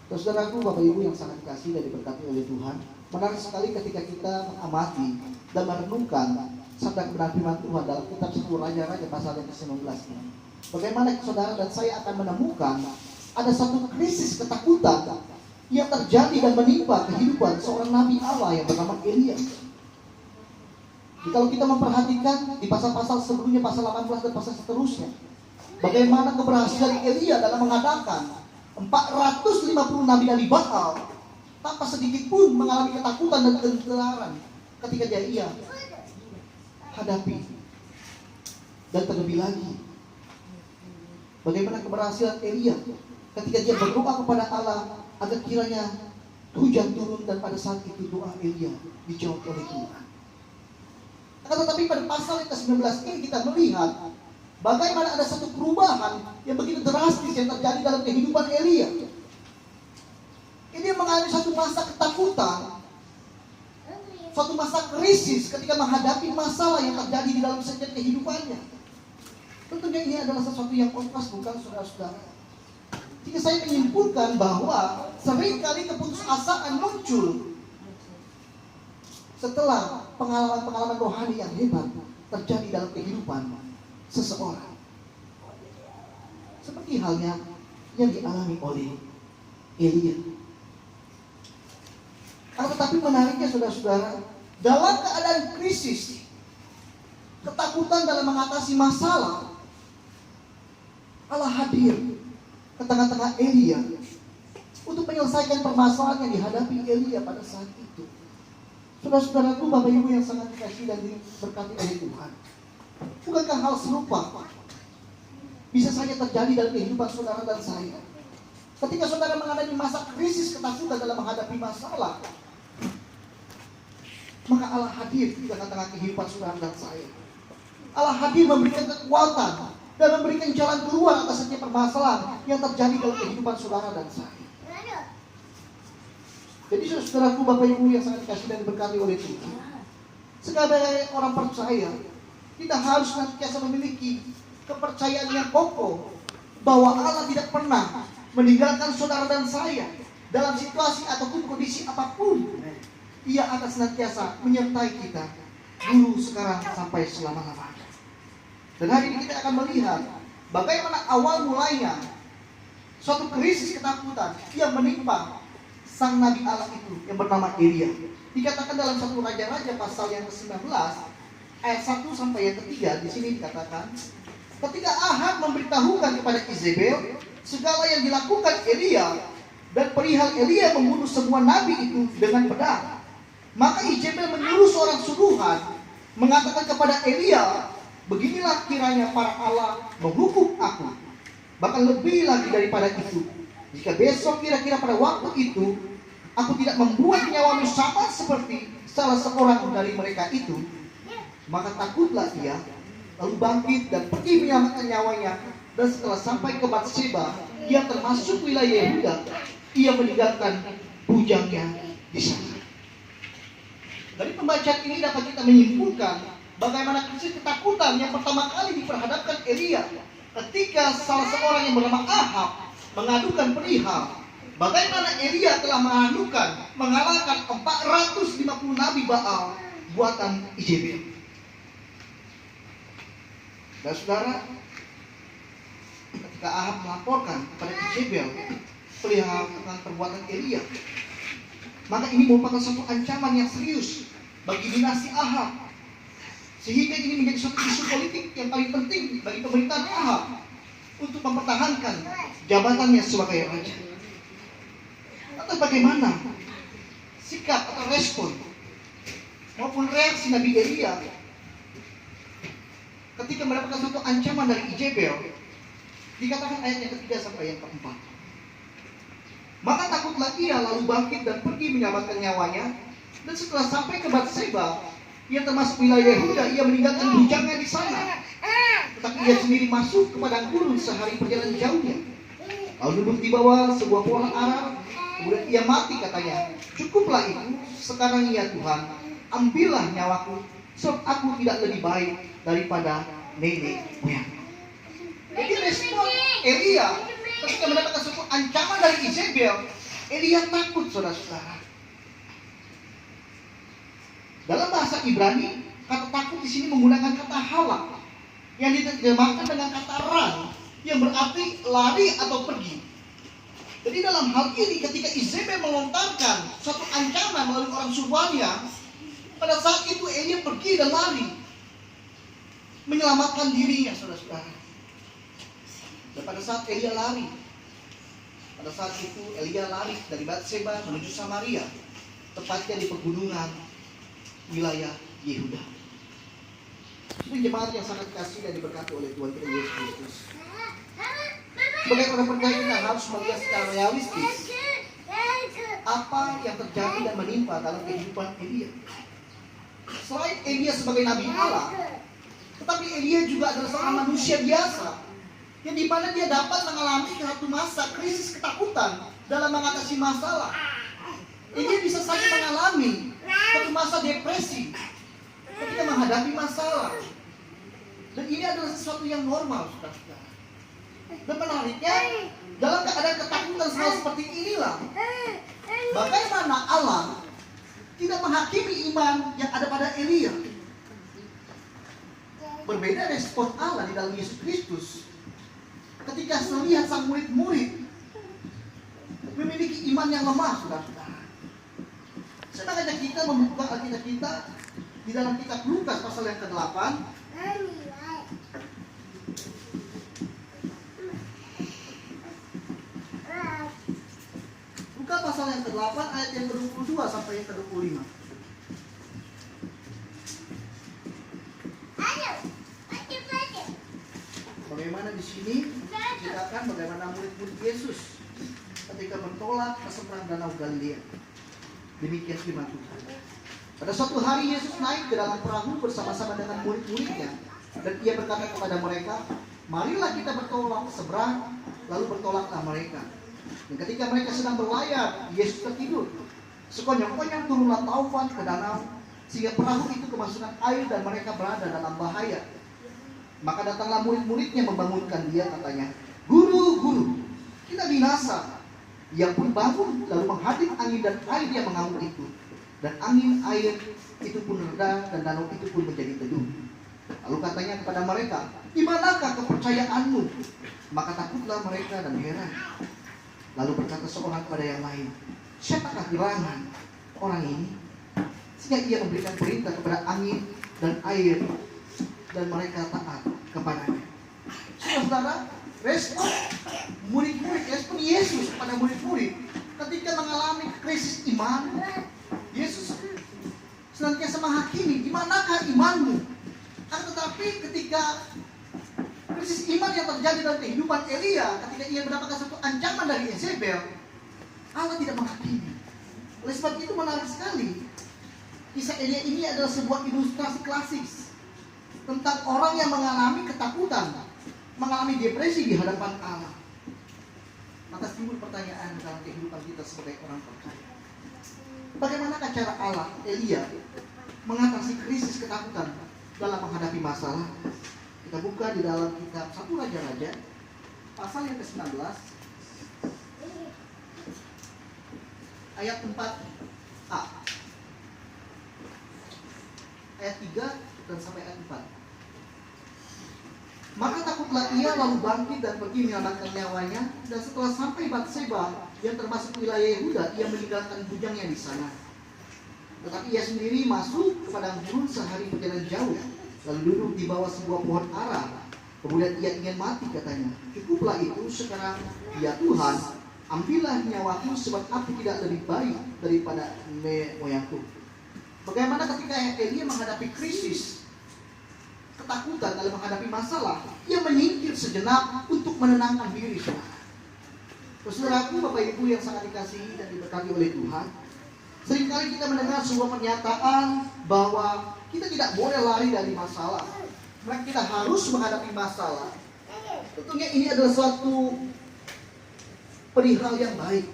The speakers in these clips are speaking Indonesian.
Saudaraku, Bapak Ibu yang sangat dikasihi dan diberkati oleh Tuhan, menarik sekali ketika kita mengamati dan merenungkan sabda kebenaran firman Tuhan dalam kitab 1 Raja-Raja pasal yang ke-19 ini. Bagaimana saudara dan saya akan menemukan ada satu krisis ketakutan yang terjadi dan menimpa kehidupan seorang nabi Allah yang bernama Elia. Kalau kita memperhatikan di pasal-pasal sebelumnya, pasal 18 dan pasal seterusnya, bagaimana keberhasilan Elia dalam mengadakan 450 nabi-nabi Baal tanpa sedikit pun mengalami ketakutan dan kegendaran ketika dia hadapi. Dan terlebih lagi, bagaimana keberhasilan Elia ketika dia berdoa kepada Allah agar kiranya hujan turun, dan pada saat itu doa Elia dijawab oleh Tuhan. Tetapi pada pasal yang ke-19 ini kita melihat bagaimana ada satu perubahan yang begitu drastis yang terjadi dalam kehidupan Elia. Dia mengalami satu masa ketakutan, suatu masa krisis ketika menghadapi masalah yang terjadi di dalam setiap kehidupannya. Tentunya ini adalah sesuatu yang kontras, bukan saudara-saudara? Jika saya menyimpulkan bahwa seringkali keputusasaan muncul setelah pengalaman-pengalaman rohani yang hebat terjadi dalam kehidupan seseorang. Seperti halnya yang dialami oleh Elia. Tetapi menariknya saudara-saudara, dalam keadaan krisis, ketakutan dalam mengatasi masalah, Allah hadir ke tengah-tengah Elia untuk menyelesaikan permasalahan yang dihadapi Elia pada saat itu. Saudara-saudaraku, Bapak Ibu yang sangat dikasihi dan diberkati oleh Tuhan, bukankah hal serupa bisa saja terjadi dalam kehidupan saudara dan saya? Ketika saudara menghadapi masa krisis ketakutan dalam menghadapi masalah, maka Allah hadir di tengah-tengah kehidupan saudara dan saya. Allah hadir memberikan kekuatan dan memberikan jalan keluar atas setiap permasalahan yang terjadi dalam kehidupan saudara dan saya. Jadi saudaraku, Bapak Ibu yang sangat dikasihi dan diberkati oleh Tuhan, sebagai orang percaya, kita harus senantiasa memiliki kepercayaan yang kokoh bahwa Allah tidak pernah meninggalkan saudara dan saya dalam situasi ataupun kondisi apapun. Ia akan senantiasa menyertai kita dulu, sekarang, sampai selama-lamanya. Dan hari ini kita akan melihat bagaimana awal mulanya suatu krisis ketakutan yang menimpa sang nabi Allah itu yang bernama Elia. Dikatakan dalam 1 Raja-Raja pasal yang ke-19 ayat 1 sampai yang ke-3, di sini dikatakan, ketika Ahab memberitahukan kepada Izebel segala yang dilakukan Elia dan perihal Elia membunuh semua nabi itu dengan pedang, maka Izebel menyuruh seorang suruhan mengatakan kepada Elia, beginilah kiranya para Allah menghukum aku, bahkan lebih lagi daripada itu, jika besok kira-kira pada waktu itu aku tidak membuat nyawamu sama seperti salah seorang dari mereka itu, maka takutlah ia, lalu bangkit dan pergi menyelamatkan nyawanya. Dan setelah sampai ke Batseba yang termasuk wilayah Yehuda, ia meninggalkan bujangnya di sana. Dari pembacaan ini dapat kita menyimpulkan bagaimana krisis ketakutan yang pertama kali diperhadapkan Elia ketika salah seorang yang bernama Ahab mengadukan perihal bagaimana Elia telah mengalahkan 450 nabi Baal buatan Izebel. Dan saudara, ketika Ahab melaporkan kepada Izebel perihal tentang perbuatan Elia, maka ini merupakan suatu ancaman yang serius bagi dinasti Ahab, sehingga ini menjadi suatu isu politik yang paling penting bagi pemerintahan Ahab untuk mempertahankan jabatannya sebagai raja. Atau bagaimana sikap atau respon maupun reaksi Nabi Elia ketika mendapatkan suatu ancaman dari Izebel? Dikatakan ayat yang ketiga sampai yang keempat, maka takutlah ia, lalu bangkit dan pergi menyelamatkan nyawanya. Dan setelah sampai ke Batseba yang termasuk wilayah Yehuda, ia meninggalkan bujangnya di sana, tetapi ia sendiri masuk ke padang gurun sehari perjalanan jauhnya, lalu duduk di bawah sebuah pohon ara. Kemudian ia mati, katanya, cukuplah itu, sekarang ya Tuhan, ambillah nyawaku, sebab aku tidak lebih baik daripada nenek moyang. Jadi respon Elia ketika mendapatkan suatu ancaman dari Izebel, Elia takut, saudara-saudara. Dalam bahasa Ibrani, kata takut di sini menggunakan kata halak, yang diterjemahkan dengan kata ran, yang berarti lari atau pergi. Jadi dalam hal ini ketika Izebel melontarkan suatu ancaman melalui orang suruhannya, pada saat itu Elia pergi dan lari, menyelamatkan dirinya, saudara-saudara. Dan pada saat Elia lari, pada saat itu Elia lari dari Batseba menuju Samaria, tepatnya di pegunungan wilayah Yehuda. Ini jemaat yang sangat kasih dan diberkati oleh Tuhan kita Yesus Kristus. Sebagai orang percaya kita harus melihat secara realistis apa yang terjadi dan menimpa dalam kehidupan Elia. Selain Elia sebagai Nabi Allah, tetapi Elia juga adalah seorang manusia biasa, yang dimana dia dapat mengalami satu masa krisis ketakutan dalam mengatasi masalah. Elia bisa saja mengalami satu masa depresi ketika menghadapi masalah. Dan ini adalah sesuatu yang normal, saudara-saudara. Dan menariknya, dalam keadaan ketakutan seperti inilah, bagaimana Allah tidak menghakimi iman yang ada pada Elia. Berbeda respon Allah di dalam Yesus Kristus ketika melihat sang murid-murid memiliki iman yang lemah, saudara-saudara. Saya mengajak kita membuka Alkitab kita di dalam kitab Lukas pasal yang ke-8. Lukas pasal yang ke-8 ayat yang ke-22 sampai yang ke-25. Bagaimana di sini diceritakan bagaimana murid-murid Yesus ketika bertolak ke seberang danau Galilea. Demikian firman Tuhan. Pada suatu hari Yesus naik ke dalam perahu bersama-sama dengan murid-muridnya, dan ia berkata kepada mereka, marilah kita bertolak seberang. Lalu bertolaklah mereka. Dan ketika mereka sedang berlayar, Yesus tertidur. Sekonyong-konyong turunlah taufan ke danau, sehingga perahu itu kemasukan air dan mereka berada dalam bahaya. Maka datanglah murid-muridnya membangunkan dia, katanya, Guru, Guru, kita binasa. Ia pun bangun, lalu menghadap angin dan air yang mengamuk itu. Dan angin air itu pun reda, dan danau itu pun menjadi teduh. Lalu katanya kepada mereka, di manakah kepercayaanmu? Maka takutlah mereka dan heran. Lalu berkata seorang kepada yang lain, siapakah gerangan orang ini, sehingga ia memberikan perintah kepada angin dan air, dan mereka taat kepadanya. Saudara, respon murid-murid, respon Yesus kepada murid-murid ketika mengalami krisis iman, Yesus senantiasa menghakimi, di manakah imanmu? Tetapi ketika krisis iman yang terjadi dalam kehidupan Elia, ketika ia mendapatkan satu ancaman dari Izebel, Allah tidak menghakimi. Oleh sebab itu menarik sekali, kisah Elia ini adalah sebuah ilustrasi klasik tentang orang yang mengalami ketakutan, mengalami depresi di hadapan Allah. Maka timbul pertanyaan dalam kehidupan kita sebagai orang percaya. Bagaimanakah cara Allah, Elia, mengatasi krisis ketakutan dalam menghadapi masalah? Kita buka di dalam kitab 1 Raja-Raja pasal yang ke-19 ayat 4a, ayat 3 dan sampai ayat 4. Maka takutlah ia, lalu bangkit dan pergi menyelamatkan nyawanya. Dan setelah sampai Batseba yang termasuk wilayah Yehuda, ia meninggalkan bujangnya di sana. Tetapi ia sendiri masuk ke padang gurun sehari perjalanan jauh, lalu duduk di bawah sebuah pohon ara. Kemudian ia ingin mati, katanya. Cukuplah itu sekarang, ya Tuhan, ambillah nyawaku, sebab aku tidak lebih baik daripada nenek moyangku. Bagaimana ketika Elia menghadapi krisis ketakutan dalam menghadapi masalah, ia menyingkir sejenak untuk menenangkan diri. Saudaraku, Bapak Ibu yang sangat dikasihi dan diberkati oleh Tuhan, seringkali kita mendengar sebuah pernyataan bahwa kita tidak boleh lari dari masalah, maka kita harus menghadapi masalah. Tentunya ini adalah suatu perihal yang baik.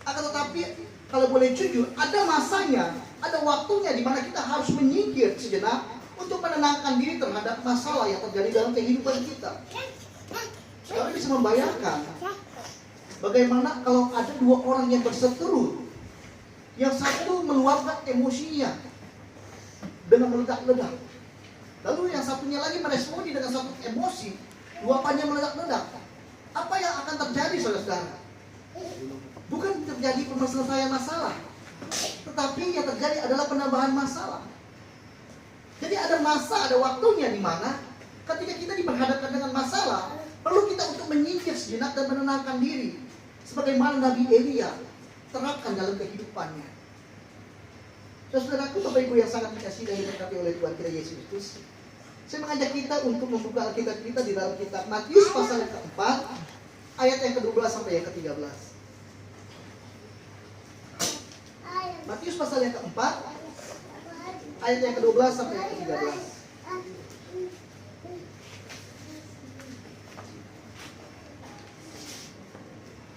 Akan tetapi kalau boleh jujur, ada masanya, ada waktunya di mana kita harus menyingkir sejenak untuk menenangkan diri terhadap masalah yang terjadi dalam kehidupan kita. Saudara bisa membayangkan Bagaimana kalau ada dua orang yang berseteru, yang satu meluapkan emosinya dengan meledak-ledak, lalu yang satunya lagi meresponi dengan satu emosi, luapannya meledak-ledak. Apa yang akan terjadi, saudara-saudara? Bukan terjadi penyelesaian masalah, tetapi yang terjadi adalah penambahan masalah. Jadi ada masa, ada waktunya di mana ketika kita diperhadapkan dengan masalah, perlu kita untuk menyingkir sejenak dan menenangkan diri, sebagaimana Nabi Elia terapkan dalam kehidupannya. Saudaraku, Bapak Ibu yang sangat dikasihi dan diberkati oleh Tuhan kita Yesus Kristus, saya mengajak kita untuk membuka Alkitab kita di dalam kitab Matius pasal yang keempat, ayat yang ke-12 sampai yang ke-13. Matius pasal yang keempat, ayat yang ke-12 sampai yang ke-13.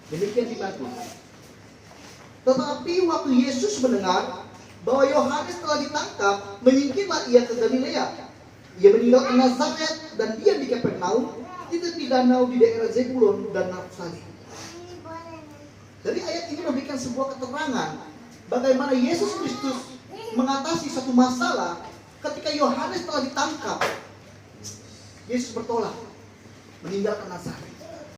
Demikian dibantu. Tetapi waktu Yesus mendengar bahwa Yohanes telah ditangkap, menyingkirlah ia ke Galilea. Ia meninggalkan Nazaret dan diam di Kapernaum, di tepi danau di daerah Zebulon dan Naftali. Dari ayat ini memberikan sebuah keterangan bagaimana Yesus Kristus mengatasi satu masalah ketika Yohanes telah ditangkap. Yesus bertolak, meninggalkan Nazaret.